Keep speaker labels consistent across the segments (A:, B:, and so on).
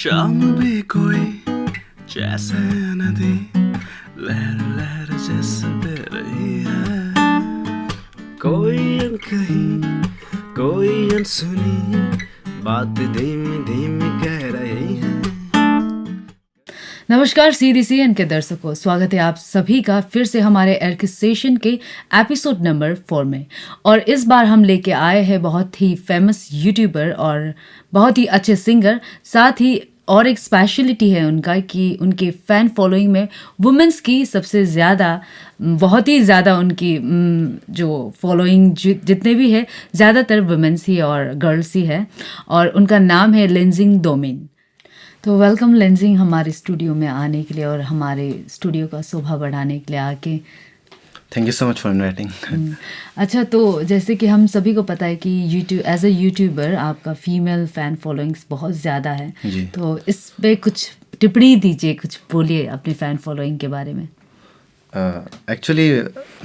A: शाम भी कोई जैसे नदी लहर लहर जैसे बह रही है, कोई अनकही कोई अनसुनी बात धीमी धीमी कह रही है।
B: नमस्कार CDCN के दर्शकों, स्वागत है आप सभी का फिर से हमारे एर्किसेशन के एपिसोड नंबर 4 में। और इस बार हम लेके आए हैं बहुत ही फेमस यूट्यूबर और बहुत ही अच्छे सिंगर। साथ ही और एक स्पेशलिटी है उनका कि उनके फ़ैन फॉलोइंग में वुमेंस की सबसे ज़्यादा, बहुत ही ज़्यादा उनकी जो फॉलोइंग जितने भी है ज़्यादातर वुमेंस ही और गर्ल्स ही है। और उनका नाम है लेंजिंग डोमिन। तो वेलकम लेंजिंग हमारे स्टूडियो में आने के लिए और हमारे स्टूडियो का शोभा बढ़ाने के लिए आके।
A: Thank you so much for inviting.
B: अच्छा, तो जैसे कि हम सभी को पता है कि यूट्यूब एज अ यूट्यूबर आपका फीमेल फ़ैन फॉलोइंग्स बहुत ज़्यादा है
A: जी।
B: तो इस पे कुछ टिप्पणी दीजिए, कुछ बोलिए अपने फ़ैन फॉलोइंग के बारे में।
A: एक्चुअली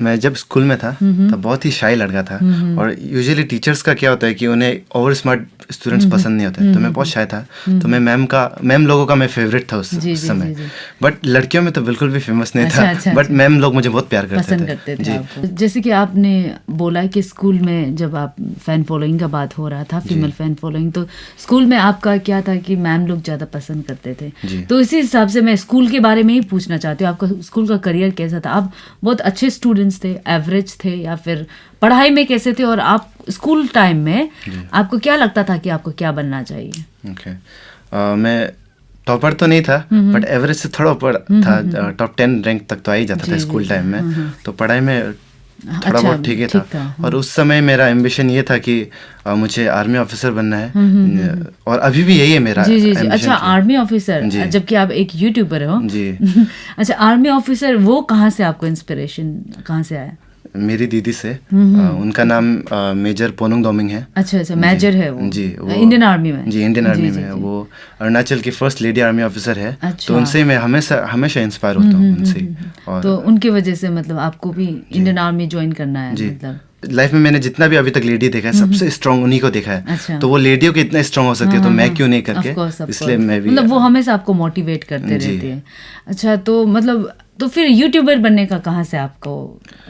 A: मैं जब स्कूल में था तब बहुत ही शाई लड़का था, और यूजुअली टीचर्स का क्या होता है कि उन्हें ओवर स्मार्ट स्टूडेंट्स पसंद नहीं होते, तो मैं बहुत शाय था। तो मैं मैम लोगों का मैं फेवरेट था उस समय। बट लड़कियों में तो बिल्कुल भी फेमस नहीं था, बट मैम लोग मुझे बहुत प्यार करते थे
B: आपको। जैसे कि आपने बोला कि स्कूल में जब आप फ़ैन फॉलोइंग का बात हो रहा था, फीमेल फ़ैन फॉलोइंग, तो स्कूल में आपका क्या था कि मैम लोग ज़्यादा पसंद करते थे। तो इसी हिसाब से मैं स्कूल के बारे में ही पूछना चाहती हूँ, आपका स्कूल का करियर कैसा था? आप बहुत अच्छे स्टूडेंट्स थे, एवरेज थे, या फिर पढ़ाई में कैसे थे? और आप स्कूल टाइम में आपको क्या लगता था कि आपको क्या बनना चाहिए?
A: मैं टॉपर तो नहीं था, बट एवरेज से थोड़ा ऊपर था। टॉप 10 रैंक तक तो आ ही जाता था स्कूल टाइम में। तो पढ़ाई में थोड़ा बहुत ठीक ही था। और उस समय मेरा एम्बिशन ये था कि मुझे आर्मी ऑफिसर बनना है, और अभी भी यही है मेरा
B: जी। अच्छा, आर्मी ऑफिसर, जबकि आप एक यूट्यूबर हो जी। अच्छा, आर्मी ऑफिसर, वो कहाँ से आपको इंस्पिरेशन कहाँ से आया?
A: मेरी दीदी से। उनका नाम मेजर पोनुंग दोमिंग है।
B: अच्छा, मेजर है वो
A: जी, वो
B: इंडियन आर्मी में।
A: जी, इंडियन आर्मी में। वो अरुणाचल की फर्स्ट लेडी आर्मी ऑफिसर है। तो उनसे मैं हमेशा इंस्पायर होता हूँ उनसे। और
B: तो उनकी वजह से मतलब आपको भी इंडियन आर्मी ज्वाइन करना है? मतलब
A: लाइफ में मैंने जितना भी अभी तक लेडी देखा है, सबसे स्ट्रांग उन्हीं को देखा है। अच्छा। तो वो लेडियों के इतना स्ट्रांग हो सकती है, तो मैं क्यों नहीं करके, इसलिए मैं भी,
B: मतलब वो हमेशा आपको मोटिवेट करते रहते हैं। अच्छा, तो मतलब तो फिर यूट्यूबर बनने का कहाँ से आपको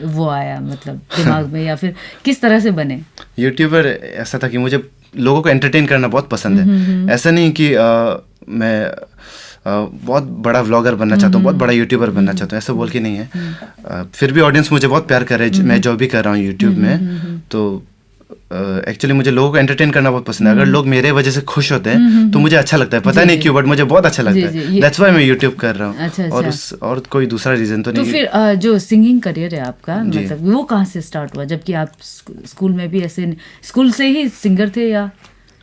B: वो आया, मतलब दिमाग में, या फिर किस तरह से बने?
A: यूट्यूबर ऐसा था कि मुझे लोगों को एंटरटेन करना बहुत पसंद है। ऐसा नहीं कि मैं बहुत बड़ा व्लॉगर बनना चाहता हूँ, बहुत बड़ा यूट्यूबर बनना चाहता हूँ, ऐसा बोल के नहीं है। फिर भी ऑडियंस मुझे बहुत प्यार कर रहा है, मैं जो भी कर रहा हूँ यूट्यूब में। तो एक्चुअली मुझे लोगों को एंटरटेन करना बहुत पसंद है। अगर लोग मेरे वजह से खुश होते हैं तो मुझे अच्छा लगता है, पता नहीं क्यों, बट मुझे बहुत अच्छा लगता है। दैट्स व्हाई मैं यूट्यूब कर रहा हूँ। अच्छा। और कोई दूसरा रीजन तो नहीं।
B: तो फिर जो सिंगिंग करियर है आपका, मतलब वो कहाँ से स्टार्ट हुआ, जबकि आप स्कूल में भी ऐसे स्कूल से ही सिंगर थे? या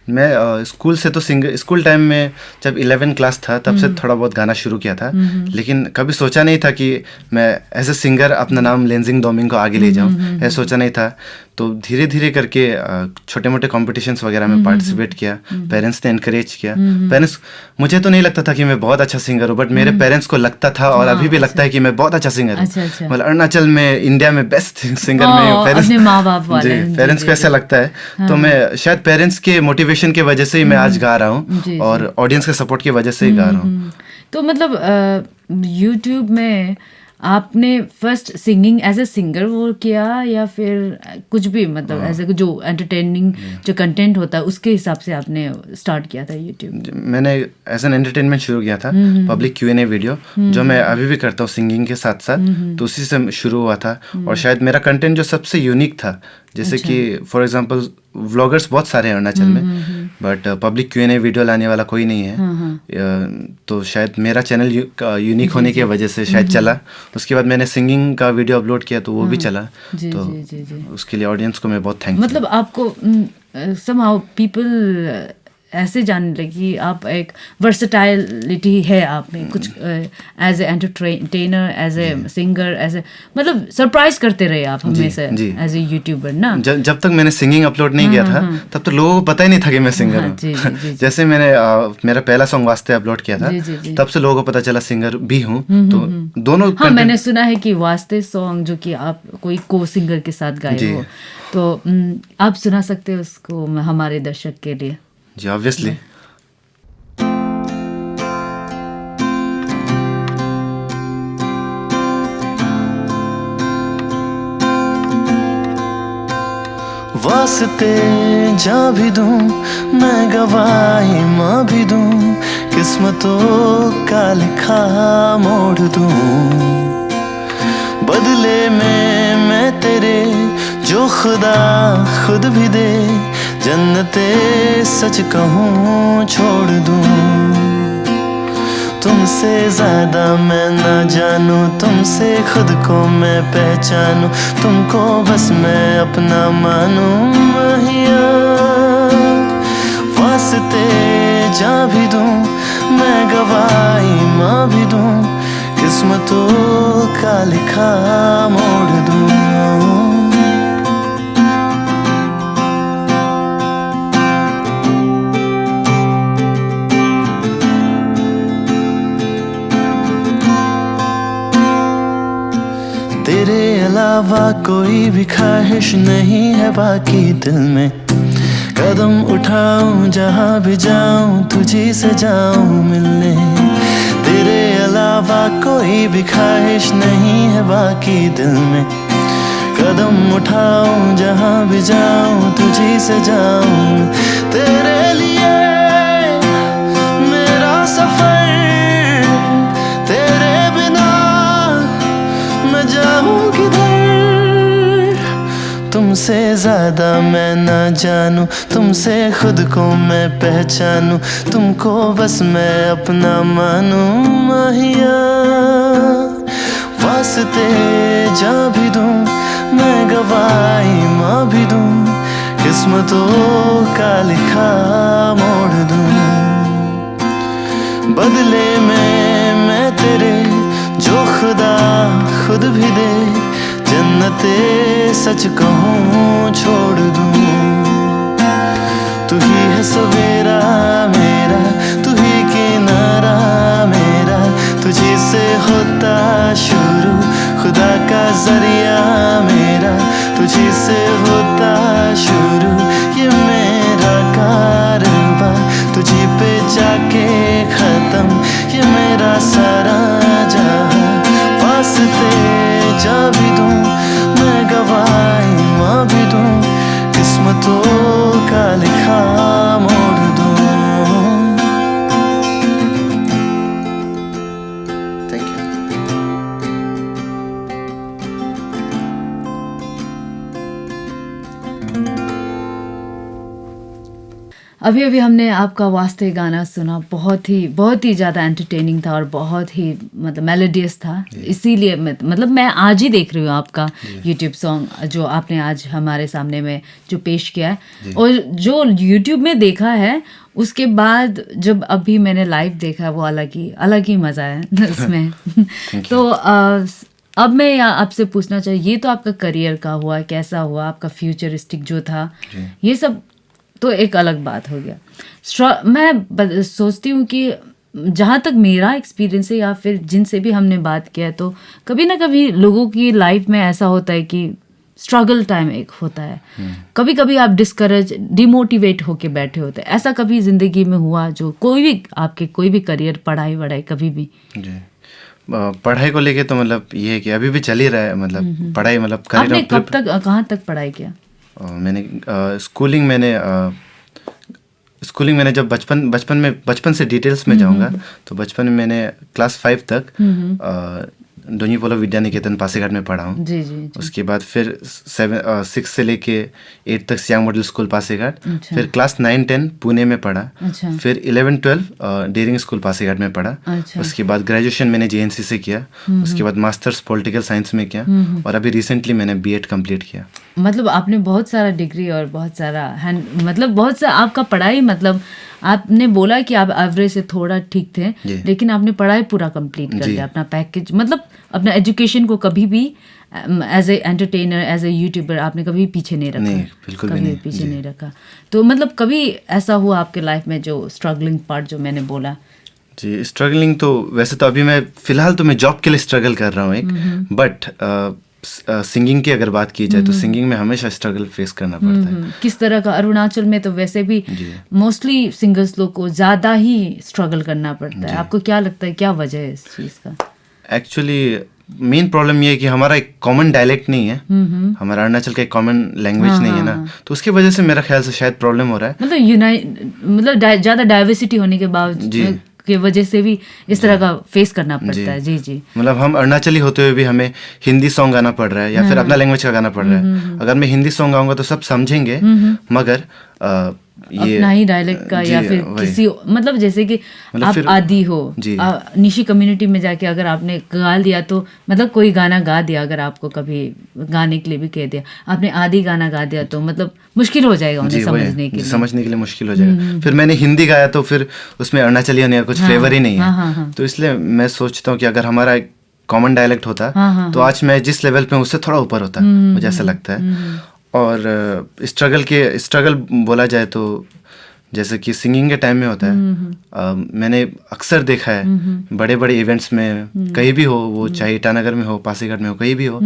A: मैं स्कूल से तो स्कूल टाइम में जब 11 क्लास था तब से थोड़ा बहुत गाना शुरू किया था, लेकिन कभी सोचा नहीं था कि मैं एज ए सिंगर अपना नाम लेंजिंग डोमिंग को आगे ले जाऊं, ऐसा सोचा नहीं था। तो धीरे धीरे करके छोटे मोटे कॉम्पिटिशन्स वगैरह में पार्टिसिपेट किया। पेरेंट्स ने एनकरेज किया। पेरेंट्स, मुझे तो नहीं लगता था कि मैं बहुत अच्छा सिंगर हूँ, बट मेरे पेरेंट्स को लगता था, और अभी भी लगता है कि मैं बहुत अच्छा सिंगर हूँ। मतलब अरुणाचल में, इंडिया में बेस्ट सिंगर में पेरेंट्स को ऐसा लगता है। तो मैं शायद पेरेंट्स के मोटिवेशन की वजह से ही मैं आज गा रहा हूँ, और ऑडियंस के सपोर्ट की वजह से ही गा रहा हूँ।
B: तो मतलब यूट्यूब में आपने first singing as a singer वो किया, या फिर कुछ भी, मतलब एज ए जो एंटरटेनिंग जो कंटेंट होता है उसके हिसाब से आपने स्टार्ट किया था यूट्यूब?
A: मैंने एज एन एंटरटेनमेंट शुरू किया था, पब्लिक Q&A वीडियो, जो मैं अभी भी करता हूँ सिंगिंग के साथ साथ। तो उसी से शुरू हुआ था, और शायद मेरा कंटेंट जो सबसे यूनिक था, जैसे कि फॉर एग्जांपल व्लॉगर्स बहुत सारे हैं अरुणाचल में, बट पब्लिक Q&A वीडियो लाने वाला कोई नहीं है। तो शायद मेरा चैनल यूनिक होने की वजह से शायद चला। उसके बाद मैंने सिंगिंग का वीडियो अपलोड किया, तो वो भी चला। तो उसके लिए ऑडियंस को मैं बहुत थैंक।
B: मतलब आपको somehow people ऐसे जानने लगी आप एक वर्सेटाइलिटी है आप में, कुछ as a entertainer, as a singer, as a, मतलब सरप्राइज करते रहे आप हमेशा एज ए यूट्यूबर ना।
A: जब तक मैंने सिंगिंग अपलोड नहीं किया था तब तो लोगों को पता ही नहीं था कि मैं सिंगर हूँ। जैसे मैंने मेरा पहला सॉन्ग वास्ते अपलोड किया था, तब से लोगों को पता चला सिंगर भी हूँ। तो दोनों
B: मैंने सुना है कि वास्ते सॉन्ग जो कि आप कोई को सिंगर के साथ गाए हो, तो आप सुना सकते हो उसको हमारे दर्शक के लिए?
A: जी, ऑब्वियसली। वास्ते जा भी दूं, मैं गवाही माँ भी दूं, किस्मतों का लिखा मोड़ दूं। बदले में मैं तेरे जो खुदा खुद भी दे, जन्नते सच कहूँ छोड़ दूं। तुमसे ज्यादा मैं ना जानूं, तुमसे खुद को मैं पहचानूं, तुमको बस मैं अपना मानूं मैया। वास्ते जा भी दूं, मैं गवाही माँ भी दूं, किस्मतों का लिखा मोड़ दूं। तेरे अलावा कोई भी ख्वाहिश नहीं है बाकी दिल में, कदम उठाऊं जहां भी जाऊं तुझी से जाऊं मिलने। तेरे अलावा कोई भी ख्वाहिश नहीं है बाकी दिल में, कदम उठाऊं जहां भी जाऊं तुझी से जाऊं। तेरे लिए मेरा सफर, तेरे बिना मैं जाऊं किधर। तुमसे ज्यादा मैं ना जानूं, तुमसे खुद को मैं पहचानूं, तुमको बस मैं अपना मानूं माहिया। वास्ते जा भी दूं, मैं गवाही माँ भी दूं, किस्मतों का लिखा मोड़ दूं। बदले में मैं तेरे जो खुदा खुद भी दे, जन्नते सच कहूँ छोड़ दूं। तू ही है सवेरा मेरा, तू ही किनारा मेरा, तुझी से होता शुरू खुदा का जरिया मेरा, तुझी से होता शुरू ये मेरा कारवां, तुझी पे जाके खत्म ये मेरा सारा जहां। वास्ते जा भी दूं, मैं गवाही माँ भी दूं, किस्मतों का लिखा मोड़ दूं। Thank you.
B: अभी अभी हमने आपका वास्ते गाना सुना, बहुत ही ज़्यादा एंटरटेनिंग था और बहुत ही मतलब मेलोडियस था। इसीलिए मतलब मैं आज ही देख रही हूँ आपका यूट्यूब सॉन्ग जो आपने आज हमारे सामने में जो पेश किया है, और जो यूट्यूब में देखा है उसके बाद जब अभी मैंने लाइव देखा वो अलग ही मज़ा है इसमें। तो अब मैं आपसे पूछना चाहिए, ये तो आपका करियर का हुआ, कैसा हुआ आपका फ्यूचरिस्टिक जो था, ये सब तो एक अलग बात हो गया। मैं सोचती हूँ कि जहाँ तक मेरा एक्सपीरियंस है या फिर जिनसे भी हमने बात किया, तो कभी ना कभी लोगों की लाइफ में ऐसा होता है कि स्ट्रगल टाइम एक होता है, कभी कभी आप डिस्करेज डिमोटिवेट होके बैठे होते हैं। ऐसा कभी ज़िंदगी में हुआ जो कोई भी करियर, पढ़ाई कभी भी?
A: पढ़ाई को लेके तो मतलब ये है कि अभी भी चल ही रहा है, मतलब पढ़ाई मतलब
B: आपने कब तक कहाँ तक पढ़ाई किया?
A: मैंने स्कूलिंग मैंने जब बचपन से डिटेल्स में जाऊंगा तो बचपन में मैंने क्लास 5 तक डोनी पोलो विद्या निकेतन पासीघाट में पढ़ा हूँ।
B: जी।
A: उसके बाद फिर 6 से लेके 8 तक सियांग मॉडल स्कूल पासीघाट।
B: अच्छा।
A: फिर क्लास 9-10 पुणे में पढ़ा।
B: अच्छा।
A: फिर 11-12 डेयरिंग स्कूल पासीघाट में पढ़ा।
B: अच्छा।
A: उसके बाद ग्रेजुएशन मैंने JNC से किया। उसके बाद मास्टर्स पॉलिटिकल साइंस में किया और अभी रिसेंटली मैंने B.Ed कंप्लीट किया।
B: मतलब आपने बहुत सारा डिग्री और बहुत सारा मतलब बहुत सा आपका पढ़ाई, मतलब आपने बोला कि आप एवरेज से थोड़ा ठीक थे, लेकिन आपने पढ़ाई पूरा कंप्लीट कर लिया, अपना पैकेज, मतलब अपना एजुकेशन को कभी भी as a entertainer, as a youtuber आपने कभी पीछे नहीं रखा?
A: नहीं, बिल्कुल भी नहीं।
B: पीछे नहीं रखा। तो मतलब कभी ऐसा हुआ आपके लाइफ में जो स्ट्रगलिंग पार्ट जो मैंने बोला?
A: जी, स्ट्रगलिंग तो वैसे तो अभी मैं फिलहाल तो मैं जॉब के लिए स्ट्रगल कर रहा हूँ एक, बट सिंगिंग की अगर बात की जाए तो सिंगिंग में हमेशा स्ट्रगल फेस करना पड़ता है।
B: किस तरह का? अरुणाचल में तो वैसे भी मोस्टली सिंगर्स लोग को ज़्यादा ही स्ट्रगल करना पड़ता है। आपको क्या लगता है, क्या वजह है इस चीज़ का?
A: एक्चुअली मेन प्रॉब्लम ये है कि हमारा एक कॉमन डायलेक्ट नहीं है, हमारा अरुणाचल का एक कॉमन लैंग्वेज नहीं है ना, तो उसकी वजह से मेरा ख्याल से शायद प्रॉब्लम हो रहा है।
B: मतलब ज्यादा डाइवर्सिटी होने के बावजूद की वजह से भी इस तरह का फेस करना पड़ता है। जी जी,
A: मतलब हम अरुणाचली होते हुए भी हमें हिंदी सॉन्ग गाना पड़ रहा है या फिर अपना लैंग्वेज का गाना पड़ रहा है। अगर मैं हिंदी सॉन्ग गाऊंगा तो सब समझेंगे, मगर ये
B: अपना ही डायलेक्ट का या फिर किसी मतलब जैसे कि आप आदि हो, निशी कम्युनिटी में जाके अगर आपने गा लिया तो मतलब कोई गाना गा दिया, अगर आपको कभी गाने के लिए भी कह दिया, आपने आदि गाना गा दिया तो मतलब मुश्किल हो जाएगा उन्हें समझने के लिए
A: मुश्किल हो जाएगा। फिर मैंने हिंदी गाया तो फिर उसमें अरुणाचली होने का कुछ फ्लेवर ही नहीं है। तो इसलिए मैं सोचता हूँ कि अगर हमारा एक कॉमन डायलेक्ट होता तो आज मैं जिस लेवल पे हूँ उससे थोड़ा ऊपर होता, मुझे ऐसा लगता है। और स्ट्रगल बोला जाए तो जैसे कि सिंगिंग के टाइम में होता है, मैंने अक्सर देखा है बड़े बड़े इवेंट्स में, कहीं भी हो, वो चाहे ईटानगर में हो, पासीघाट में हो, कहीं भी हो,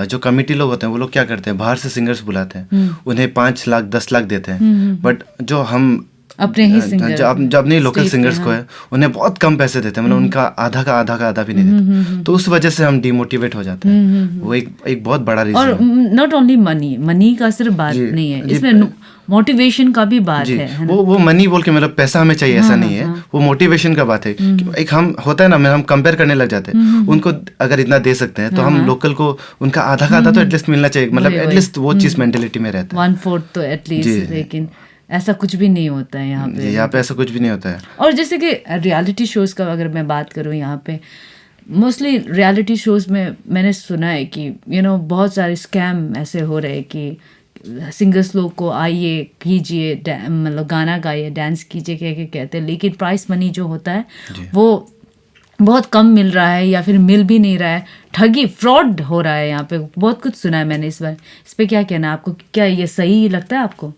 A: जो कमिटी लोग होते हैं वो लोग क्या करते हैं, बाहर से सिंगर्स बुलाते हैं, उन्हें 5 लाख 10 लाख देते हैं। बट जो हम
B: अपने ही सिंगर
A: जो अपने लोकल सिंगर्स को है उन्हें बहुत कम पैसे देते हैं, मतलब उनका आधा का आधा भी नहीं देते। तो उस वजह से हम डिमोटिवेट हो जाते हैं। वो एक बहुत बड़ा रीजन है।
B: और नॉट ओनली मनी का सिर्फ बात नहीं है, इसमें मोटिवेशन का भी बात है।
A: वो मनी बोल के मतलब पैसा हमें चाहिए ऐसा नहीं है, वो मोटिवेशन का बात है। एक हम होता है ना, हम कंपेयर करने लग जाते हैं। उनको अगर इतना दे सकते हैं तो हम लोकल को उनका आधा का आधा तो एटलीस्ट मिलना चाहिए, मतलब एटलीस्ट वो चीज मेंटेलिटी में रहता है,
B: 1/4 तो एटलीस्ट। लेकिन ऐसा कुछ भी नहीं होता है यहाँ पे
A: ऐसा कुछ भी नहीं होता है।
B: और जैसे कि रियलिटी शोज का अगर मैं बात करूँ, यहाँ पे मोस्टली रियलिटी शोज में मैंने सुना है कि बहुत सारे स्कैम ऐसे हो रहे हैं कि सिंगर्स लोग को आइए कीजिए, मतलब गाना गाइए, डांस कीजिए कह के कहते हैं, लेकिन प्राइस मनी जो होता है वो बहुत कम मिल रहा है या फिर मिल भी नहीं रहा है, ठगी फ्रॉड हो रहा है। यहाँ पे बहुत कुछ सुना है मैंने इस बार। इस पे क्या कहना है आपको, क्या ये सही लगता है आपको?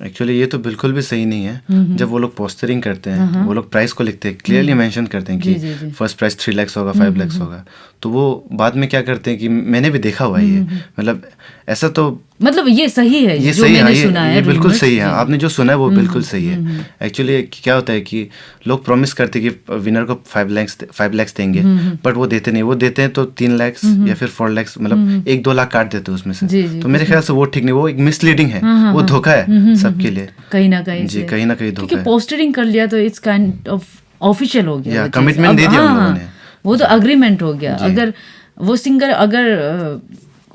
A: एक्चुअली ये तो बिल्कुल भी सही नहीं है। जब वो लोग पोस्टरिंग करते हैं, वो लोग प्राइस को लिखते हैं, क्लियरली मेंशन करते हैं कि फर्स्ट प्राइस 3 लाख होगा, 5 लाख होगा, तो वो बाद में क्या करते हैं कि मैंने भी देखा हुआ है ये, मतलब ऐसा तो
B: मतलब ये सही है,
A: ये
B: जो
A: सही
B: मैंने
A: है,
B: सुना है,
A: ये बिल्कुल सही है। आपने जो सुना है वो बिल्कुल सही है। एक्चुअली क्या होता है कि लोग प्रॉमिस करते हैं कि विनर को 5 लाख देंगे, बट वो देते नहीं। वो देते हैं तो 3 लाख या फिर 4 लाख, मतलब 1-2 लाख काट देते हैं उसमें से। तो मेरे ख्याल से वो ठीक नहीं, वो एक मिसलीडिंग है, वो धोखा है सबके लिए,
B: कहीं ना कहीं
A: जी, कहीं ना कहीं धोखा है।
B: पोस्टरिंग कर लिया तो इट्स काइंड ऑफ ऑफिशियल हो गया,
A: कमिटमेंट दे दिया उन लोगों ने,
B: वो तो अग्रीमेंट हो गया। अगर वो सिंगर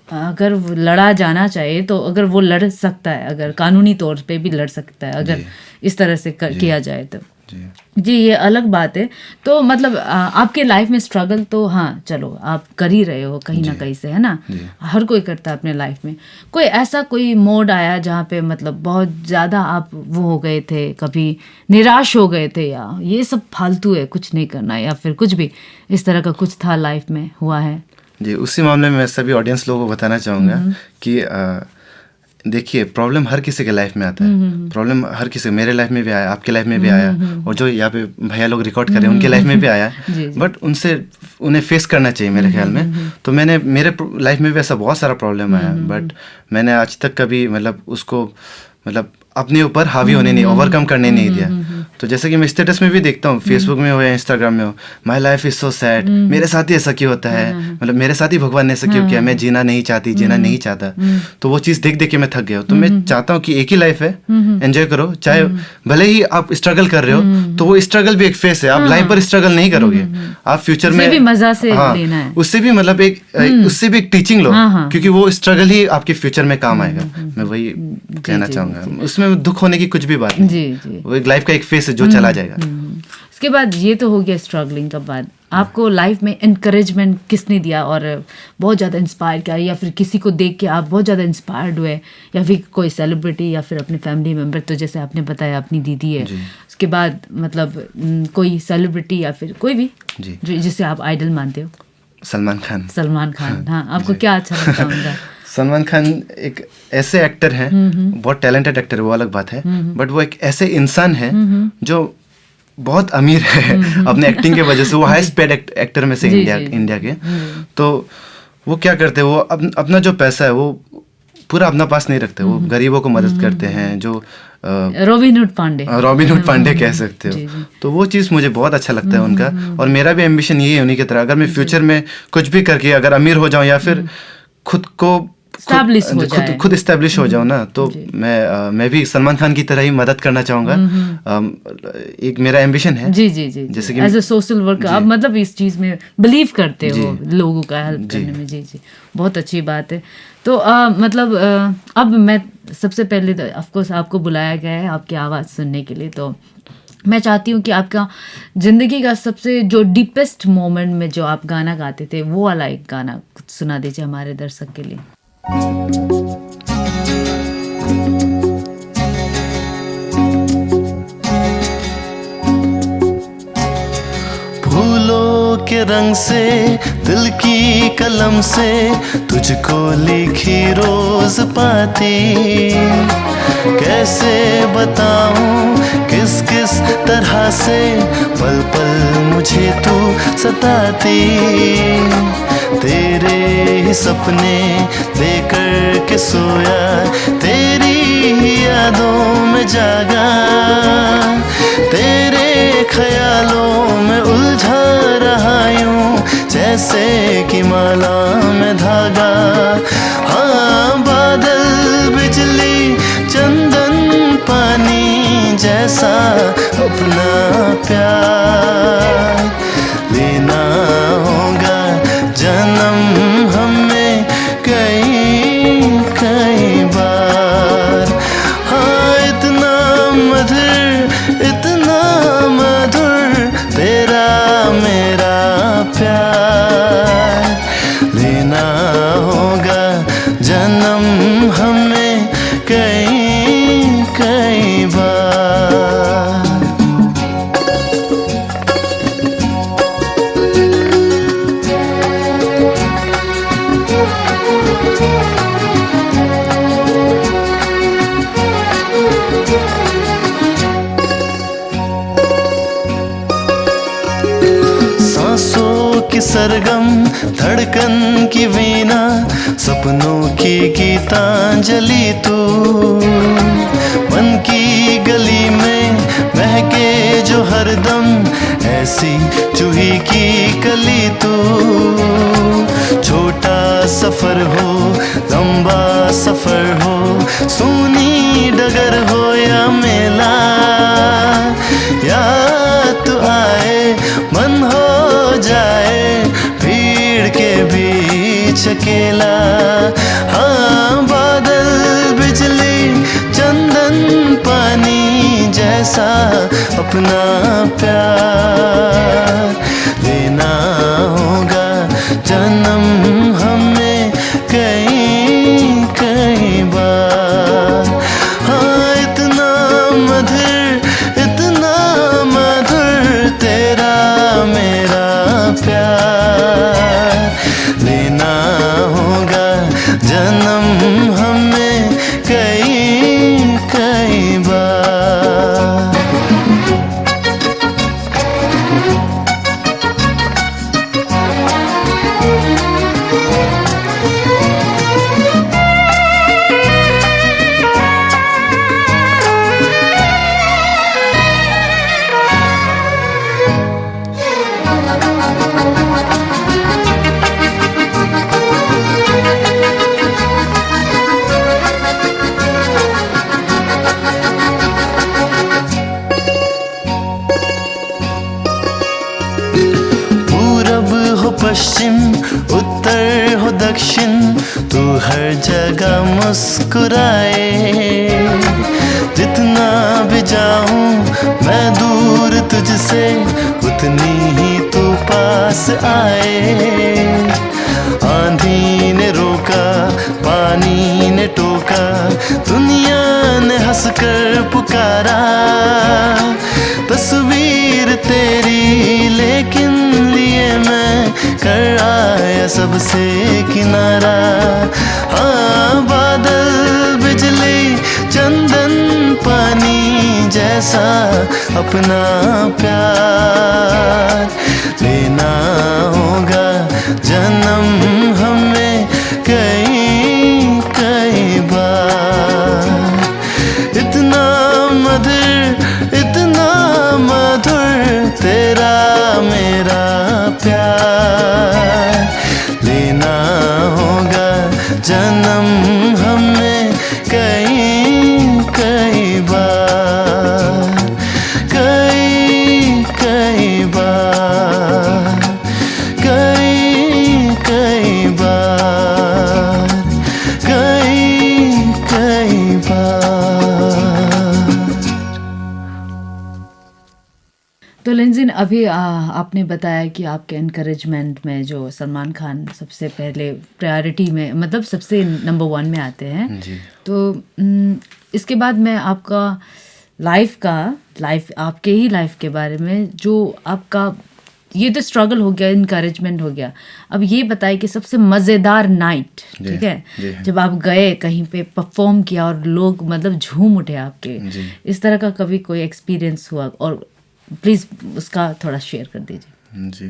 B: अगर लड़ा जाना चाहे तो अगर वो लड़ सकता है, अगर कानूनी तौर पे भी लड़ सकता है, अगर इस तरह से किया जाए तो जी ये अलग बात है। तो मतलब आपके लाइफ में स्ट्रगल तो हाँ चलो आप कर ही रहे हो कहीं ना कहीं से, है ना, हर कोई करता है अपने लाइफ में। कोई ऐसा कोई मोड आया जहाँ पे मतलब बहुत ज़्यादा आप वो हो गए थे, कभी निराश हो गए थे, या ये सब फालतू है कुछ नहीं करना, या फिर कुछ भी इस तरह का कुछ था लाइफ में हुआ है?
A: जी, उसी मामले में मैं सभी ऑडियंस लोगों को बताना चाहूँगा कि देखिए प्रॉब्लम हर किसी के लाइफ में आता है। प्रॉब्लम हर किसी, मेरे लाइफ में भी आया, आपके लाइफ में भी आया, और जो यहाँ पे भैया लोग रिकॉर्ड कर रहे हैं उनके लाइफ में भी आया। बट उन्हें फेस करना चाहिए मेरे ख्याल में। तो मेरे लाइफ में भी ऐसा बहुत सारा प्रॉब्लम आया, बट मैंने आज तक कभी मतलब उसको अपने ऊपर हावी होने नहीं, ओवरकम करने नहीं दिया। तो जैसे कि मैं स्टेटस में भी देखता हूँ, फेसबुक में हो या इंस्टाग्राम में हो, my life is so sad, मेरे साथ ही ऐसा क्यों होता है, मतलब मेरे साथ ही भगवान ने ऐसा क्यों किया, मैं जीना नहीं चाहता। तो वो चीज़ देख के मैं थक गया हूँ। तो मैं चाहता हूँ कि एक ही लाइफ है, एंजॉय करो, चाहे भले ही आप स्ट्रगल कर रहे हो तो वो स्ट्रगल भी एक फेस है, आप लाइफ पर स्ट्रगल नहीं करोगे, आप फ्यूचर में
B: भी मजा से लेना है,
A: उससे भी मतलब उससे भी एक टीचिंग लो, क्योंकि वो स्ट्रगल ही आपके फ्यूचर में काम आएगा। मैं वही कहना चाहूँगा, उसमें दुख होने की कुछ भी बात नहीं, वो एक लाइफ का एक फेस है जो चला जाएगा।
B: इसके बाद ये तो हो गया स्ट्रगलिंग का बाद, आपको लाइफ में इनकरेजमेंट किसने दिया और बहुत ज़्यादा इंस्पायर किया, या फिर किसी को देख के आप बहुत ज़्यादा इंस्पायर्ड हुए, या फिर कोई सेलिब्रिटी या फिर अपने फैमिली मेम्बर? तो जैसे आपने बताया अपनी दीदी है, उसके बाद मतलब कोई सेलिब्रिटी या फिर कोई भी जिसे आप आइडल मानते हो?
A: सलमान खान।
B: हाँ, आपको क्या अच्छा लगता है उनका?
A: सलमान खान एक ऐसे एक्टर हैं, बहुत टैलेंटेड एक्टर है, वो अलग बात है, बट वो एक ऐसे इंसान है जो बहुत अमीर है अपने एक्टिंग के वजह से। वो हाईएस्ट पेड एक्टर में से इंडिया के। तो वो क्या करते हैं, वो अपना जो पैसा है वो पूरा अपना पास नहीं रखते, वो गरीबों को मदद करते हैं, जो
B: रॉबिन हुड पांडे
A: कह सकते
B: जी,
A: हो। तो वो चीज़ मुझे बहुत अच्छा लगता है उनका, और मेरा भी एम्बिशन यही है उन्हीं की तरह, अगर मैं फ्यूचर में कुछ भी करके अगर अमीर हो जाऊं या फिर खुद को खुद इस्टेब्लिश हो जाऊं ना, तो मैं भी सलमान खान की तरह ही मदद करना चाहूँगा। एक मेरा एम्बिशन है।
B: जी जी जी, जैसे कि एज ए सोशल वर्कर आप मतलब इस चीज़ में बिलीव करते हो, लोगों का हेल्प करने में। जी जी, बहुत अच्छी बात है। तो मतलब अब मैं सबसे पहले तो ऑफकोर्स आपको बुलाया गया है आपकी आवाज़ सुनने के लिए, तो मैं चाहती हूँ कि आपका ज़िंदगी का सबसे जो डीपेस्ट मोमेंट में जो आप गाना गाते थे, वो वाला एक गाना कुछ सुना दीजिए हमारे दर्शक के लिए।
C: फूलों के रंग से, दिल की कलम से तुझको लिखी रोज पाती, कैसे बताऊं किस किस तरह से पल पल मुझे तू सताती। तेरे ही सपने लेकर के सोया, तेरी ही यादों में जागा, तेरे ख्यालों में उलझा रहा यूं जैसे कि माला में धागा। हाँ, बादल बिजली चंदन पानी जैसा अपना प्यार लेना होगा जन्म हमें कई कई बार। हाँ, इतना मधुर तेरा मेरा प्यार लेना होगा जन्म हमें कई कई बार। सांसों की सरगम, धड़कन की वीणा, सपनों की गीतांजलि तू, मन की गली में महके जो हरदम ऐसी चूही की कली तू। छोटा सफर हो, लंबा सफर हो, सूनी डगर हो या मेला, या तू आए मन हो जाए भीड़ के बीच अकेला। हाँ, बादल बिजली चंदन पानी जैसा अपना प्यार लेना होगा जन्म हमें कई कई बार। हाँ, इतना मधुर तेरा मेरा प्यार लेना होगा जन्म हमें कई कई बार। पश्चिम उत्तर हो दक्षिण, तू हर जगह मुस्कुराए। जितना भी जाऊं मैं दूर तुझसे, उतनी ही तू पास आए। आंधी ने रोका, पानी ने टोका, दुनिया ने हंसकर पुकारा। तस्वीर तेरी लेकिन लिए मैं कर आया सबसे किनारा। हाँ, बादल बिजली चंदन पानी जैसा अपना प्यार लेना होगा जन्म हमें कई कई
B: तो लेंजिन अभी आपने बताया कि आपके एनकरेजमेंट में जो सलमान खान सबसे पहले प्रायोरिटी में मतलब सबसे नंबर 1 में आते हैं
A: जी।
B: तो इसके बाद मैं आपका लाइफ आपके ही लाइफ के बारे में जो आपका ये तो स्ट्रगल हो गया, इनकरेजमेंट हो गया, अब ये बताइए कि सबसे मज़ेदार नाइट, ठीक है, जब आप गए कहीं पे परफॉर्म किया और लोग मतलब झूम उठे आपके, इस तरह का कभी कोई एक्सपीरियंस हुआ और प्लीज़ उसका थोड़ा शेयर कर दीजिए।
A: जी,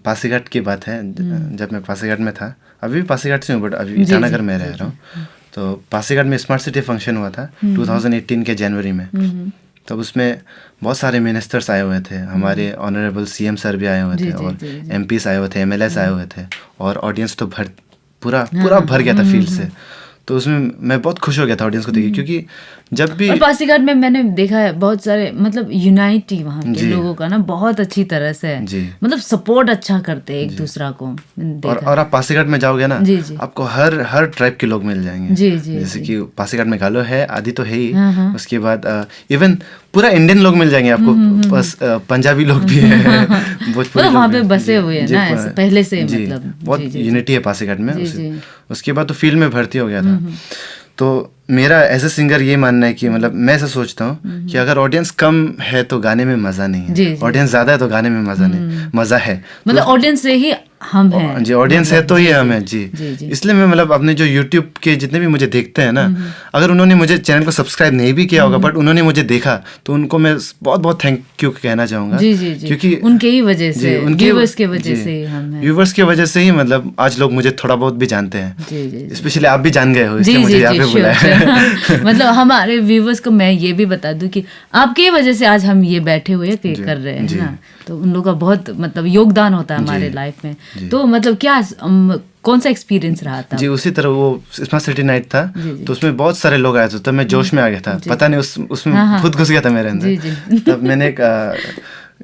A: पासीघाट की बात है। जब मैं पासीघाट में था, अभी भी पासीघाट से हूँ बट अभी ईटानगर में रह रहा हूँ। तो पासीघाट में स्मार्ट सिटी फंक्शन हुआ था 2018 के जनवरी में। तब उसमें बहुत सारे मिनिस्टर्स आए हुए थे, हमारे ऑनरेबल सीएम सर भी आए हुए थे और एमपीस आए हुए थे, एमएलएस आए हुए थे और ऑडियंस तो पूरा भर गया था फील्ड से। तो उसमें मैं बहुत खुश हो गया था ऑडियंस को देख, क्योंकि जब भी
B: और पासीघाट में मैंने देखा है बहुत सारे मतलब यूनाइटी वहाँ के लोगों का ना बहुत अच्छी तरह से मतलब सपोर्ट अच्छा करते हैं एक दूसरा को।
A: और आप पासीघाट में जाओगे ना, आपको हर ट्राइब के लोग मिल जाएंगे। जैसे कि पासीघाट में गालो है, आदि तो है ही, उसके बाद इवन पूरा इंडियन लोग मिल जाएंगे आपको, बस पंजाबी लोग भी है, भोजपुरी
B: वहाँ पे बसे हुए हैं ना पहले से, मतलब
A: बहुत यूनिटी है पासीघाट में। उसके बाद तो फील्ड में भर्ती हो गया था। तो मेरा एज ए सिंगर ये मानना है कि मतलब मैं ऐसा सोचता हूँ कि अगर ऑडियंस कम है तो गाने में मज़ा नहीं है, ऑडियंस ज़्यादा है तो गाने में मज़ा है।
B: मतलब ऑडियंस से ही हम हैं
A: जी, ऑडियंस है तो ही हम हैं जी। इसलिए मैं मतलब अपने जो यूट्यूब के जितने भी मुझे देखते हैं ना, अगर उन्होंने मुझे चैनल को सब्सक्राइब नहीं भी किया होगा बट उन्होंने मुझे देखा तो उनको मैं बहुत बहुत थैंक यू कहना चाहूँगा।
B: क्योंकि उनके ही वजह से, व्यूअर्स के वजह से हम हैं,
A: व्यूअर्स की वजह से ही मतलब आज लोग मुझे थोड़ा बहुत भी जानते हैं। स्पेशली आप भी जान गए हो, इसलिए मुझे यहाँ पे बुलाया।
B: मतलब हमारे व्यूअर्स को मैं ये भी बता दूं कि आपकी वजह से आज हम ये बैठे हुए कर रहे हैं ना, तो उन लोगों का बहुत मतलब योगदान होता है हमारे लाइफ में। तो मतलब क्या कौन सा एक्सपीरियंस रहा था?
A: जी, उसी तरह वो स्मार्ट सिटी नाइट था तो उसमें बहुत सारे लोग आए थे, तब मैं जोश में आ गया था, पता नहीं उसमें खुद घुस गया था मेरे अंदर। तब मैंने एक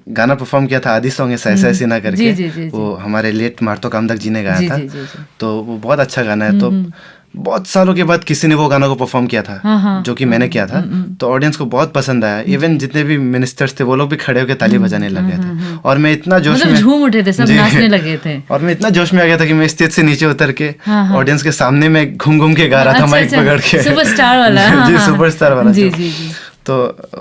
A: गाना परफॉर्म किया था, आदि सॉन्ग है सैसा सीना करके, वो हमारे लेट मार्तो कामदक जी ने गाया था। तो वो बहुत अच्छा गाना है। तो बहुत सालों के बाद किसी ने वो गाना को परफॉर्म किया था जो कि मैंने किया था, तो ऑडियंस को बहुत पसंद आया। इवन जितने भी मिनिस्टर्स थे वो लोग भी खड़े होकर ताली बजाने लग गए थे और मैं इतना जोश में
B: झूम उठे थे, सब नाचने लगे थे।
A: और मैं इतना जोश में आ गया था कि मैं स्टेज से नीचे उतर के ऑडियंस के सामने में घूम के गा रहा था, माइक पकड़ के,
B: सुपरस्टार वाला।
A: जी, सुपरस्टार वाला। तो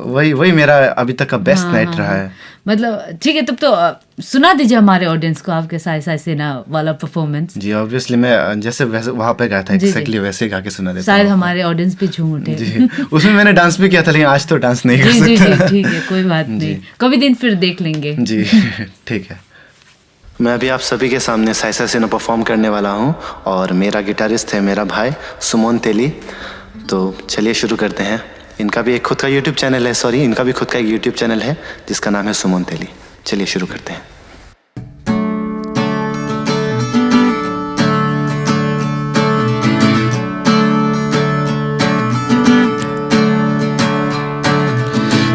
A: वही मेरा अभी तक का बेस्ट नाइट रहा है।
B: मतलब ठीक है, तब तो सुना दीजिए हमारे ऑडियंस को आपके साई साई सेना वाला परफॉर्मेंस।
A: जी, ऑब्वियसली मैं जैसे वैसे वहाँ पे गाया था एक्जैक्टली वैसे ही गा के सुना देता।
B: शायद हमारे ऑडियंस भी झूम उठे।
A: जी, उसमें मैंने डांस भी किया था, लेकिन आज तो डांस नहीं कर सकता।
B: ठीक है, कोई बात नहीं, कभी दिन फिर देख लेंगे।
A: जी, ठीक है। मैं अभी आप सभी के सामने साई साई सेना परफॉर्म करने वाला हूँ और मेरा गिटारिस्ट है मेरा भाई सुमन तेली। तो चलिए शुरू करते हैं। इनका भी एक खुद का यूट्यूब चैनल है, इनका भी खुद का एक यूट्यूब चैनल है जिसका नाम है सुमन तेली। चलिए शुरू करते हैं।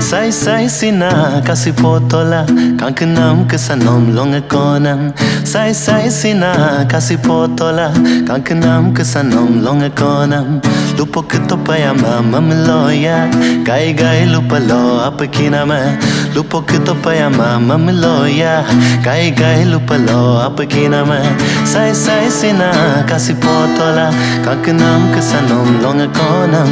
A: Sai sai sina kasi potola kankenam kesanom longe konam. Sai sai sina kasi potola kankenam kesanom longe konam. Lupo ketopaya mama meloya gai gai lupa lo apa kinama. Lupo ketopaya mama meloya gai gai lupa lo apa kinama. Sai sai sina kasi potola kankenam kesanom longe konam.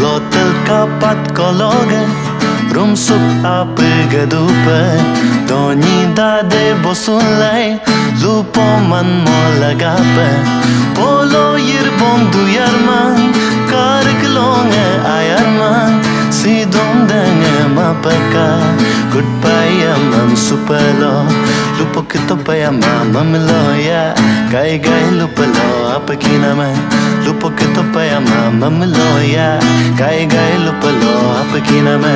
A: Lotel kapat kologe rum sup ap gadupa doni dade bosulai lupo man molagapa polo yirbom du yarman karik longe ayarman sidom denge mapaka goodbye mam supalo lupo kitopaya mam loya gai gai lupalo apakinama lupo kitopaya mam loya gai gai lupalo apakinama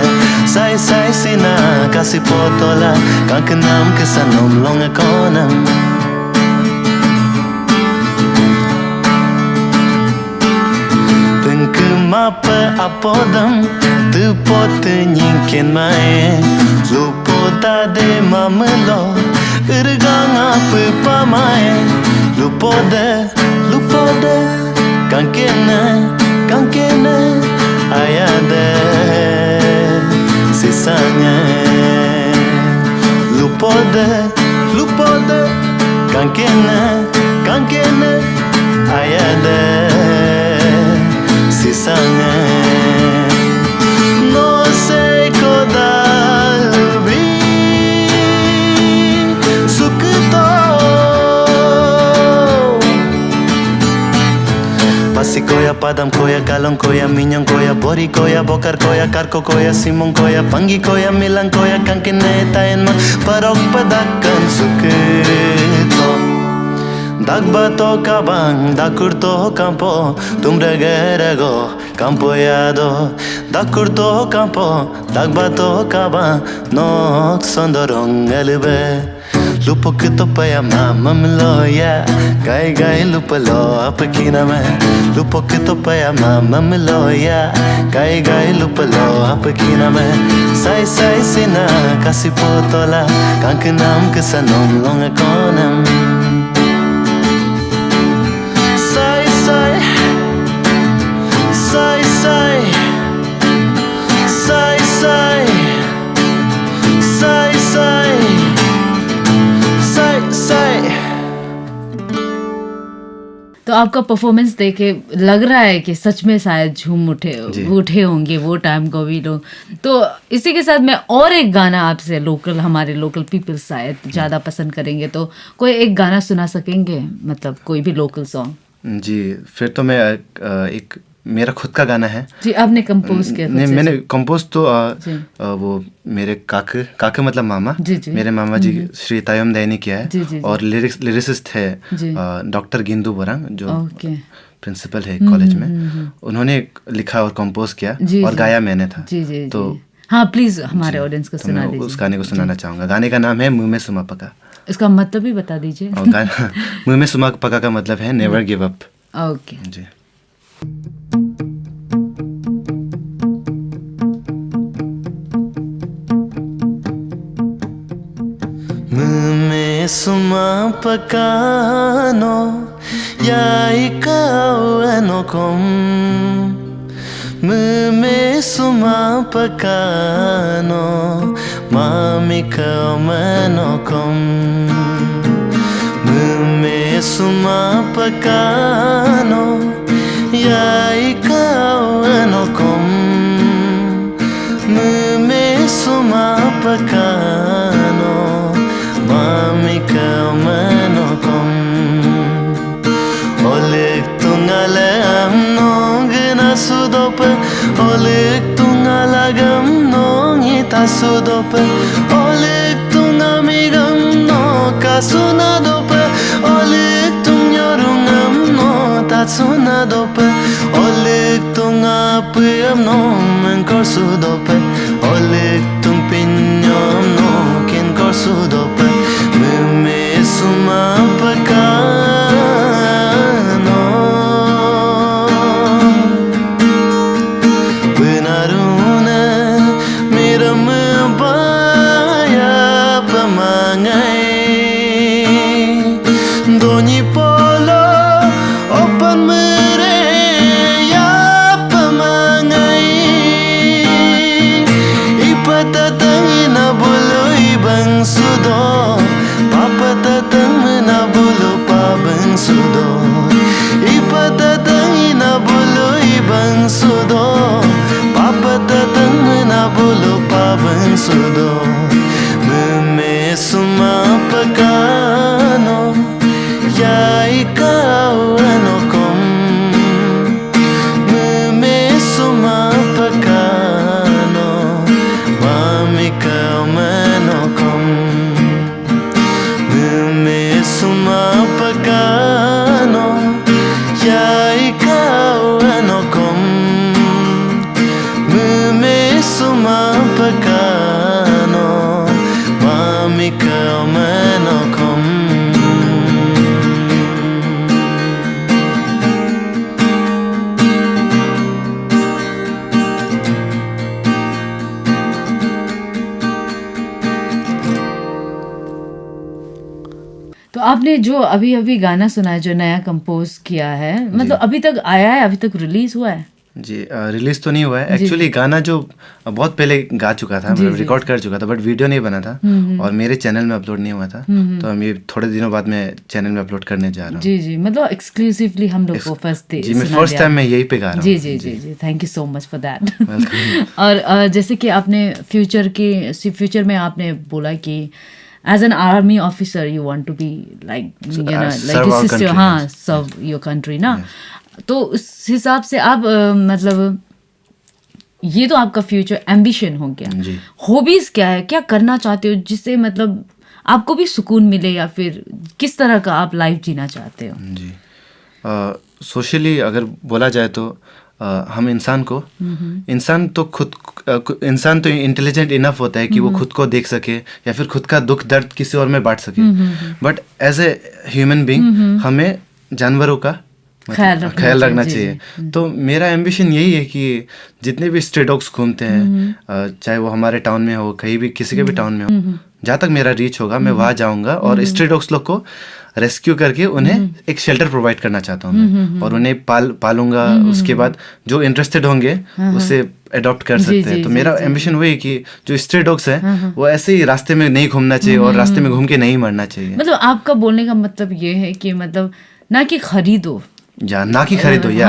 A: sai sai sina kasi potola kankenam kesanom longe konam. Mapa apodam tu pot nyinken mae lupo dade mamelo irgang apa pamae lupo de kankena
C: kangkene ayade sisanya lupode kangkene ayade sisanya no sei kodalbi sukto pasi koya padam koya galon koya minyan koya bori koya bokar koya karko koya simon koya pangi koya milan koya kankene tayen ma parok padakan sukto dagbato kabang dakurto campo tumregerego campoyado dakurto campo dagbato kabang nok sondorong elbe lupok to paya mama mloya gai lupalo apkina me lupok to paya mama mloya gai lupalo apkina me sai sina kasipotola kankenam kesanom long ekonam
B: तो आपका performance देखे लग रहा है कि सच में शायद झूम उठे होंगे वो टाइम को भी लोग। तो इसी के साथ मैं और एक गाना आपसे हमारे लोकल पीपल शायद ज़्यादा पसंद करेंगे, तो कोई एक गाना सुना सकेंगे, मतलब कोई भी लोकल सॉन्ग?
A: जी, फिर तो मैं एक मेरा खुद का गाना है।
B: जी, आपने कंपोज किया?
A: नहीं, मैंने कंपोज तो वो मेरे काके मतलब मामा, मेरे मामा जी श्री तायम दे ने किया है। और लिरिसिस्ट है डॉक्टर गिंदू बोरांग, जो प्रिंसिपल है कॉलेज में, उन्होंने लिखा और कंपोज किया और गाया मैंने था। तो
B: हाँ, प्लीज हमारे ऑडियंस को सुना दीजिए।
A: उस गाने को सुनाना चाहूँगा। गाने का नाम है मुँह में सुमा पका।
B: इसका मतलब भी बता दीजिए।
A: मुँह में सुमा पका का मतलब है नेवर गिव अप।
B: ओके
A: जी।
C: मुँह में सुमा पकानो या ikaw kom मुँह में सुमा पकानो mami ka kom मुँह में सुमा पकानो या ikaw kom मुँह में सुमा पकानो mami ka kom olik tungalam nong nasudop olik tungalagam nong itasudop olik tungamigam no kasunadop olik tunyorungam no tatsunadop olik tungapyam no menkorsudop olik tungpinyam no kenkorsudop me suma pakano benaruna miram baya pamangai doni polo open mere ya pamangai ipatatang na bolo ibang sudo papatatang na bolo pabang sudo ipatatang na bolo ibang sudo papatatang na bolo pabang sudo me suma pakano ya ikaw kom me suma pakano mami ka kom me suma pakano ya ikaw kom me suma pakano mami ka kom
B: तो आपने जो अभी गाना सुना है, जो नया compose किया है, मतलब अभी तक आया है, अभी तक रिलीज हुआ है?
A: जी रिलीज तो नहीं हुआ है एक्चुअली। गाना जो बहुत पहले गा चुका था, मतलब रिकॉर्ड कर चुका था, बट वीडियो नहीं बना था और मेरे चैनल में अपलोड नहीं हुआ था। तो हम ये थोड़े दिनों बाद मैं चैनल में अपलोड करने जा रहा हूँ।
B: जी जी, मतलब एक्सक्लूसिवली हम लोग को फर्स्ट
A: जी मैं फर्स्ट टाइम मैं यही पे गा रहा हूँ।
B: जी जी जी जी, thank you so much for that. और जैसे कि आपने फ्यूचर में आपने बोला कि as an army officer you want to be like you know like this sister, हाँ, सर्व योर कंट्री ना। तो उस हिसाब से आप मतलब ये तो आपका फ्यूचर एम्बिशन हो गया। हॉबीज क्या है, क्या करना चाहते हो जिससे मतलब आपको भी सुकून मिले, या फिर किस तरह का आप लाइफ जीना चाहते हो?
A: जी सोशली अगर बोला जाए तो हम इंसान तो इंटेलिजेंट इनफ होता है कि वो खुद को देख सके या फिर खुद का दुख दर्द किसी और में बांट सके। But as a human being हमें जानवरों का ख्याल रखना चाहिए। तो मेरा एम्बिशन यही है कि जितने भी स्ट्रे डॉग्स घूमते हैं, चाहे वो हमारे टाउन में हो, कहीं भी किसी के भी टाउन में हो, जहाँ तक मेरा रीच होगा मैं वहाँ जाऊँगा और स्ट्रे डॉग्स लोग को रेस्क्यू करके उन्हें एक शेल्टर प्रोवाइड करना चाहता हूँ मैं, और उन्हें पालूंगा। उसके बाद जो इंटरेस्टेड होंगे उसे अडॉप्ट कर सकते हैं। तो मेरा एम्बिशन वही है कि जो स्ट्रे डॉग्स हैं वो ऐसे ही रास्ते में नहीं घूमना चाहिए और रास्ते में घूम के नहीं मरना चाहिए।
B: मतलब आपका बोलने का मतलब ये है कि मतलब ना कि खरीदो
A: या ना कि खरीदो या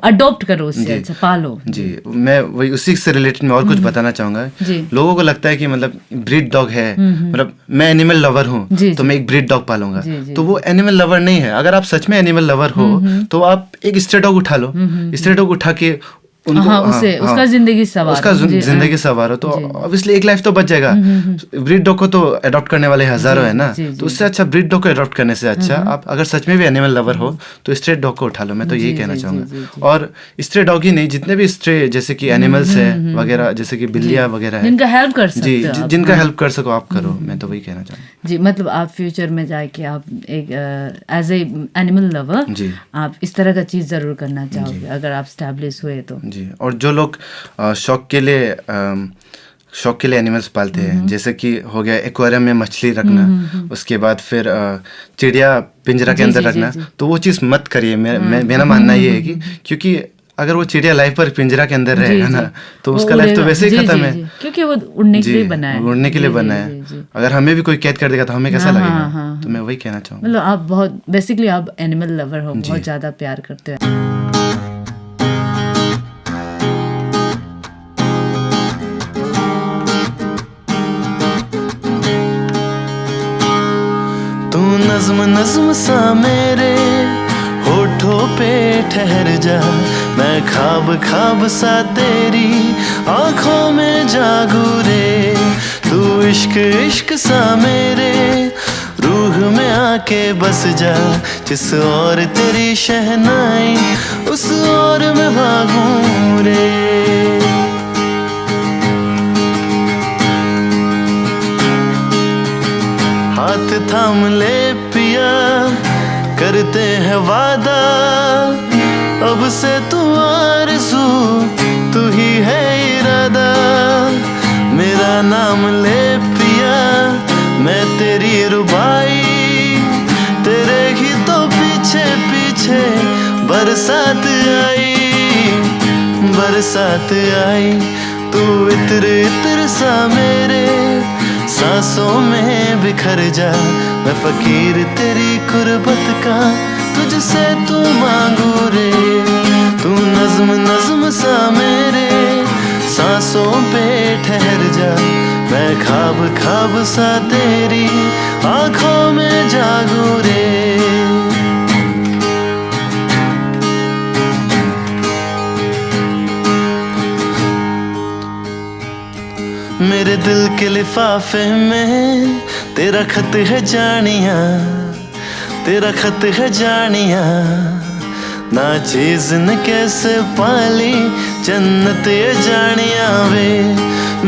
B: अडॉप्ट करो, उससे अच्छा पालो।
A: जी मैं वही उसी से रिलेटेड में और कुछ बताना चाहूंगा। लोगों को लगता है कि मतलब ब्रीड डॉग है, मतलब मैं एनिमल लवर हूँ तो मैं एक ब्रीड डॉग पालूंगा। तो वो एनिमल लवर नहीं है। अगर आप सच में एनिमल लवर हो तो आप एक स्ट्रे डॉग उठा लो, स्ट्रे डॉग उठा के उनको
B: उसका जिंदगी
A: सवार हो तो ऑब्वियसली एक लाइफ तो बच जाएगा। ब्रीड डॉग को तो अडॉप्ट करने वाले हजारों है ना, तो उससे अच्छा ब्रीड डॉग को अडॉप्ट करने से अच्छा आप अगर सच में भी एनिमल लवर हो तो स्ट्रे डॉग को उठा लो। मैं तो यही कहना चाहूंगा। और स्ट्रे डॉग ही नहीं, जितने भी स्ट्रे जैसे कि एनिमल्स है वगैरह, जैसे कि बिल्लियां वगैरह है,
B: जिनका हेल्प कर सकते
A: जी, जिनका हेल्प कर सको आप करो। मैं तो वही कहना चाहूंगा।
B: जी मतलब आप फ्यूचर में जाके आप एक एज ए एनिमल लवर आप इस तरह का चीज जरूर करना चाहोगे अगर आप स्टैब्लिश हुए तो।
A: जी और जो लोग शौक के लिए एनिमल्स पालते हैं, जैसे कि हो गया एक्वेरियम में मछली रखना, उसके बाद फिर चिड़िया पिंजरा के अंदर रखना, तो वो चीज़ मत करिए। मेरा मानना ये है कि क्योंकि अगर वो चिड़िया लाइफ पर पिंजरा के अंदर रहेगा ना तो उसका लाइफ तो वैसे ही खत्म है,
B: क्योंकि वो उड़ने के लिए बना है।
A: उड़ने के लिए बना है। अगर हमें भी कोई कैद कर देगा तो हमें कैसा लगेगा। तो मैं वही कहना चाहूँगा।
B: मतलब आप बहुत बेसिकली आप एनिमल लवर हो, बहुत ज़्यादा प्यार करते हो।
C: नज़्म सा मेरे होठों पे ठहर जा, मैं ख्वाब सा तेरी आँखों में जागू रे। तू इश्क सा मेरे रूह में आके बस जा, जिस और तेरी शहनाई उस और में भागूं रे। हाथ थाम ले पिया, करते हैं वादा, अब से तू आरज़ू, तू ही है इरादा। मेरा नाम ले पिया, मैं तेरी रुबाई, तेरे ही तो पीछे पीछे बरसात आई। तू इत्र सा मेरे सांसों में बिखर जा, मैं फकीर तेरी कुर्बत का, तुझसे तू मांगू रे। तू नज़्म सा मेरे सांसों पे ठहर जा, मैं ख्वाब सा तेरी आँखों में जागू रे। मेरे दिल के लिफाफे में तेरा खत है जानिया, तेरा खत है जानिया। ना चीज न कैसे पाली जन्नत ये जानिया वे।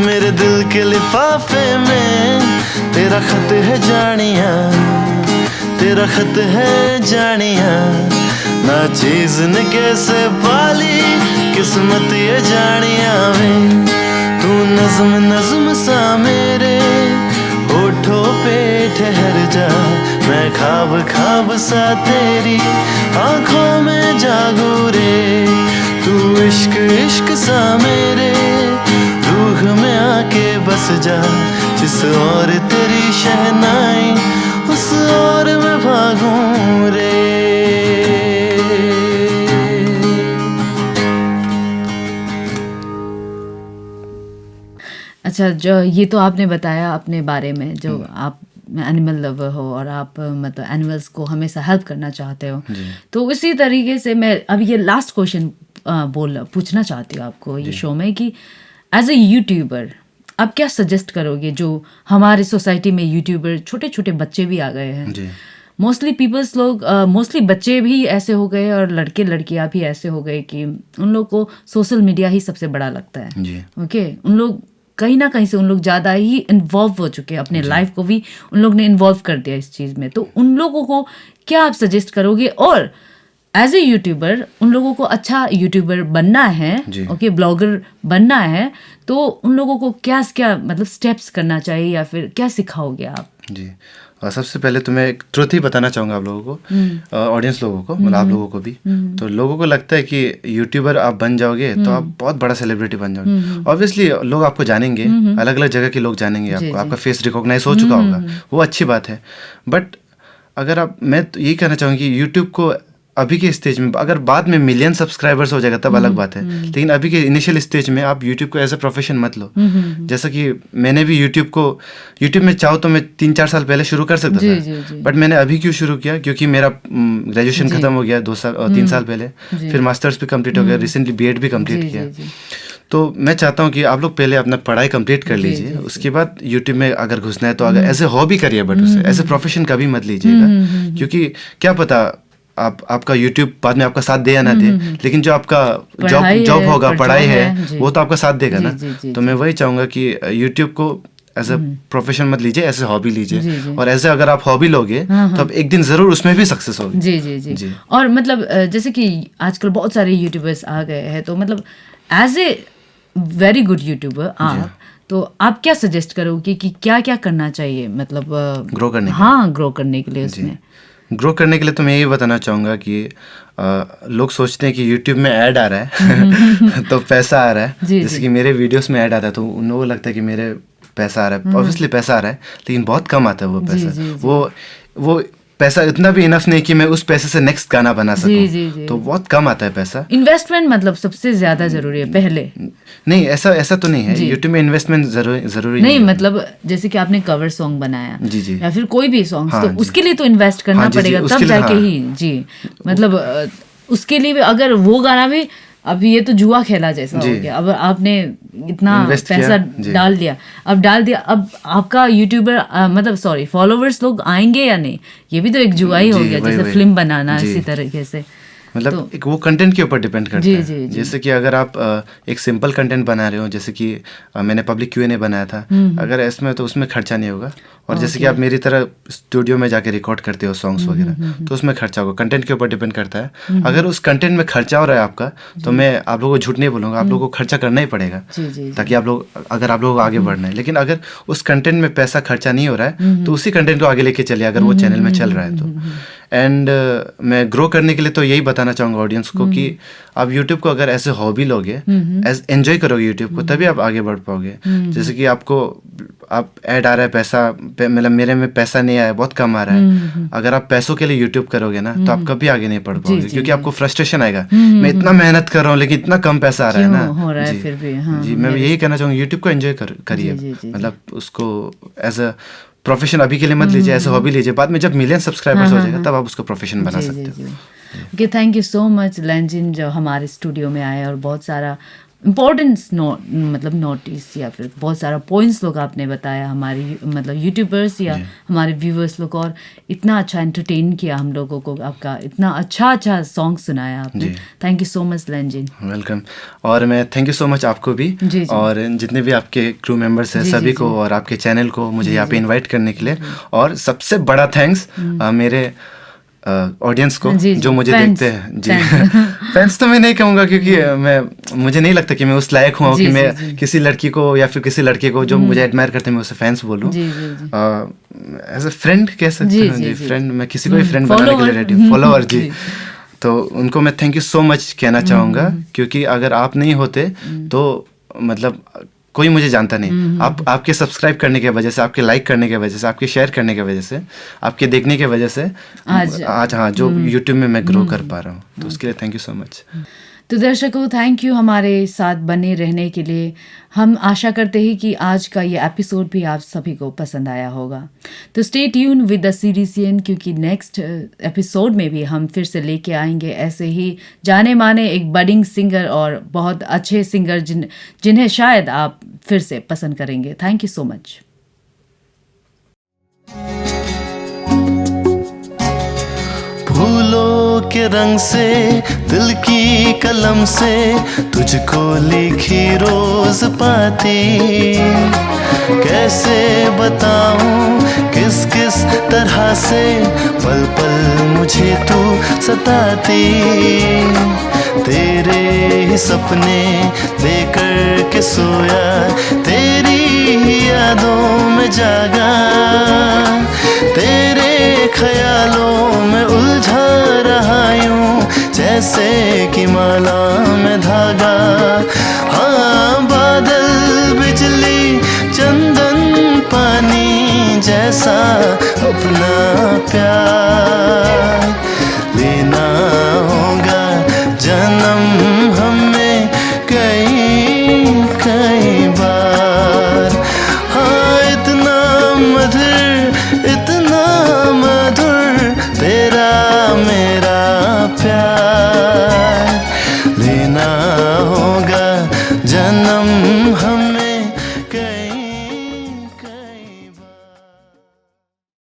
C: मेरे दिल के लिफाफे में तेरा खत है जानिया, तेरा खत है जानिया। ना चीज न कैसे पाली किस्मत ये जानिया वे। तू नज़्म सा मेरे होठों पे ठहर जा, मैं ख्वाब सा तेरी आँखों में जागू रे। तू इश्क इश्क सा मेरे रूह में आके बस जा, जिस और तेरी शहनाई उस और मैं भागूं रे।
B: अच्छा, जो ये तो आपने बताया अपने बारे में, जो आप एनिमल लवर हो और आप मतलब एनिमल्स को हमेशा हेल्प करना चाहते हो, तो इसी तरीके से मैं अब ये लास्ट क्वेश्चन पूछना चाहती हूँ आपको ये शो में कि एज ए यूट्यूबर आप क्या सजेस्ट करोगे, जो हमारे सोसाइटी में यूट्यूबर छोटे छोटे बच्चे भी आ गए हैं, मोस्टली पीपल्स लोग, मोस्टली बच्चे भी ऐसे हो गए और लड़के लड़कियां भी ऐसे हो गए कि उन लोग को सोशल मीडिया ही सबसे बड़ा लगता है। ओके, उन लोग कहीं ना कहीं से उन लोग ज़्यादा ही इन्वॉल्व हो चुके हैं, अपने लाइफ को भी उन लोग ने इन्वॉल्व कर दिया इस चीज़ में, तो उन लोगों को क्या आप सजेस्ट करोगे? और एज ए यूट्यूबर उन लोगों को अच्छा यूट्यूबर बनना है, ओके, ब्लॉगर बनना है, तो उन लोगों को क्या क्या मतलब स्टेप्स करना चाहिए या फिर क्या सिखाओगे आप?
A: जी, और सबसे पहले तो मैं एक ट्रुथ ही बताना चाहूँगा आप लोगों को, ऑडियंस लोगों को, मतलब आप लोगों को भी। तो लोगों को लगता है कि यूट्यूबर आप बन जाओगे तो आप बहुत बड़ा सेलिब्रिटी बन जाओगे। ऑब्वियसली लोग आपको जानेंगे, अलग अलग जगह के लोग जानेंगे आपको, आपका फेस रिकॉग्नाइज हो चुका होगा, वो अच्छी बात है। बट अगर आप, मैं तो यही कहना चाहूँगी कि यूट्यूब को अभी के स्टेज में, अगर बाद में मिलियन सब्सक्राइबर्स हो जाएगा तब अलग बात है, लेकिन अभी के इनिशियल स्टेज में आप यूट्यूब को एज ए प्रोफेशन मत लो। जैसा कि मैंने भी यूट्यूब में चाहो तो मैं 3-4 साल पहले शुरू कर सकता था, बट मैंने अभी क्यों शुरू किया, क्योंकि मेरा ग्रेजुएशन खत्म हो गया 3 साल पहले, फिर मास्टर्स भी कंप्लीट हो गया, रिसेंटली बीएड भी कंप्लीट किया। तो मैं चाहता हूँ कि आप लोग पहले अपना पढ़ाई कंप्लीट कर लीजिए, उसके बाद यूट्यूब में अगर घुसना है तो अगर एज ए हॉबी करिए, बट उसे एज ए प्रोफेशन कभी मत लीजिएगा, क्योंकि क्या पता आपका यूट्यूब बाद में आपका साथ दे या ना दे, लेकिन जो आपका जॉब होगा, पढ़ाई है, वो तो आपका साथ देगा ना। तो मैं वही चाहूँगा कि यूट्यूब को एज ए प्रोफेशन मत लीजिए, एज ए हॉबी लीजिए, और ऐसे अगर आप हॉबी लोगे तो आप एक दिन जरूर उसमें भी सक्सेस होगे।
B: जी। और मतलब जैसे कि आजकल बहुत सारे यूट्यूबर्स आ गए हैं, तो मतलब as a very good youtuber आप, तो आप क्या सजेस्ट करोगे कि क्या क्या करना चाहिए, मतलब
A: ग्रो करने
B: ग्रो करने के लिए? उसमें
A: ग्रो करने के लिए तो मैं यही बताना चाहूँगा कि लोग सोचते हैं कि यूट्यूब में ऐड आ रहा है तो पैसा आ रहा है, जैसे कि मेरे वीडियोस में ऐड आता है तो उन लोगों को लगता है कि मेरे पैसा आ रहा है। ऑब्वियसली पैसा आ रहा है, लेकिन बहुत कम आता है वो पैसा। वो पैसा इतना भी इनफ नहीं कि मैं उस पैसे से नेक्स्ट गाना बना सकूं, तो बहुत कम आता है पैसा।
B: इन्वेस्टमेंट मतलब सबसे ज्यादा जरूरी है पहले।
A: नहीं, ऐसा तो नहीं है, यूट्यूब में इन्वेस्टमेंट जरूरी
B: नहीं, मतलब जैसे कि आपने कवर सॉन्ग बनाया या फिर कोई भी सॉन्ग, तो उसके लिए तो इन्वेस्ट करना पड़ेगा, तब जाके ही मतलब उसके लिए अगर वो गाना भी, अभी ये तो जुआ खेला जैसा हो गया, अब आपने इतना पैसा डाल दिया, अब आपका यूट्यूबर मतलब फॉलोवर्स लोग आएंगे या नहीं, ये भी तो एक जुआ ही हो गया, जैसे फिल्म बनाना इसी तरीके से।
A: मतलब एक वो कंटेंट के ऊपर डिपेंड करता है। जैसे कि अगर आप एक सिंपल कंटेंट बना रहे हो, जैसे कि मैंने पब्लिक Q&A बनाया था, अगर इसमें तो उसमें खर्चा नहीं होगा, और जैसे कि आप मेरी तरह स्टूडियो में जाके रिकॉर्ड करते हो सॉन्ग्स वगैरह, तो उसमें खर्चा होगा। कंटेंट के ऊपर डिपेंड करता है। अगर उस कंटेंट में खर्चा हो रहा है आपका, तो मैं आप लोगों को झूठ नहीं बोलूँगा, आप लोगों को खर्चा करना ही पड़ेगा, ताकि आप लोग, अगर आप लोगों को आगे बढ़ना है। लेकिन अगर उस कंटेंट में पैसा खर्चा नहीं हो रहा है, तो उसी कंटेंट को आगे लेके चलिए, अगर वो चैनल में चल रहा है तो। एंड मैं ग्रो करने के लिए तो यही बताना चाहूँगा ऑडियंस को कि आप यूट्यूब को अगर ऐसे हॉबी लोगे, एज एंजॉय करोगे यूट्यूब को, तभी आप आगे बढ़ पाओगे। जैसे कि आप ऐड आ रहा है, पैसा मतलब मेरे में पैसा नहीं आया, बहुत कम आ रहा है, अगर आप पैसों के लिए यूट्यूब करोगे ना, तो आप कभी आगे नहीं बढ़ पाओगे, क्योंकि आपको फ्रस्ट्रेशन आएगा, मैं इतना मेहनत कर रहा हूँ लेकिन इतना कम पैसा आ रहा है ना। जी, मैं यही कहना चाहूँगा, यूट्यूब को एंजॉय करिए, मतलब उसको एज अ प्रोफेशन अभी के लिए मत लीजिए, ऐसा हॉबी लीजिए, बाद में जब मिलियन सब्सक्राइबर्स हो जाएगा तब आप उसको प्रोफेशन बना सकते हो।
B: Okay, thank you so much लेंजिन, जो हमारे स्टूडियो में आए और बहुत सारा इम्पोर्टेंस मतलब नोटिस या फिर बहुत सारा पॉइंट्स लोग आपने बताया हमारी मतलब यूट्यूबर्स या हमारे व्यूवर्स लोग, और इतना अच्छा एंटरटेन किया हम लोगों को, आपका इतना अच्छा सॉन्ग सुनाया आपने। थैंक यू सो मच लेंजिन।
A: वेलकम। और मैं थैंक यू सो मच आपको भी, और जितने भी आपके क्रू मेंबर्स हैं सभी को, और आपके चैनल को मुझे यहाँ पे इन्वाइट करने के लिए, और सबसे बड़ा थैंक्स मेरे ऑडियंस को जो मुझे देखते हैं। जी फैंस तो मैं नहीं कहूँगा, क्योंकि मुझे नहीं लगता कि मैं उस लायक हूँ कि मैं किसी लड़की को या फिर किसी लड़के को जो मुझे एडमायर करते हैं मैं उसे फैंस बोलूँ। एज अ फ्रेंड कह सकते हैं। जी फ्रेंड, मैं किसी को भी फ्रेंड बनाने के लिए रेडी हूँ, फॉलोअर। जी, तो उनको मैं थैंक यू सो मच कहना चाहूँगा, क्योंकि अगर आप नहीं होते तो मतलब कोई मुझे जानता नहीं। आपके सब्सक्राइब करने की वजह से, आपके लाइक करने की वजह से, आपके शेयर करने की वजह से, आपके देखने की वजह से आज हाँ जो यूट्यूब में मैं ग्रो कर पा रहा हूँ, तो उसके लिए थैंक यू सो मच।
B: तो दर्शकों, थैंक यू हमारे साथ बने रहने के लिए। हम आशा करते हैं कि आज का ये एपिसोड भी आप सभी को पसंद आया होगा। तो स्टे ट्यून विद द सीरीसियन, क्योंकि नेक्स्ट एपिसोड में भी हम फिर से लेके आएंगे ऐसे ही जाने माने एक बडिंग सिंगर और बहुत अच्छे सिंगर जिन्हें शायद आप फिर से पसंद करेंगे। Thank you so much.
C: फूलों के रंग से, दिल की कलम से तुझको लिखी रोज पाती, कैसे बताऊं किस किस तरह से पल पल मुझे तू सताती। तेरे ही सपने लेकर के सोया, तेरी ही यादों में जागा, तेरे ख्यालों में उलझा रहा यूं जैसे कि माला में धागा। हाँ, बादल, बिजली, चंदन, पानी जैसा अपना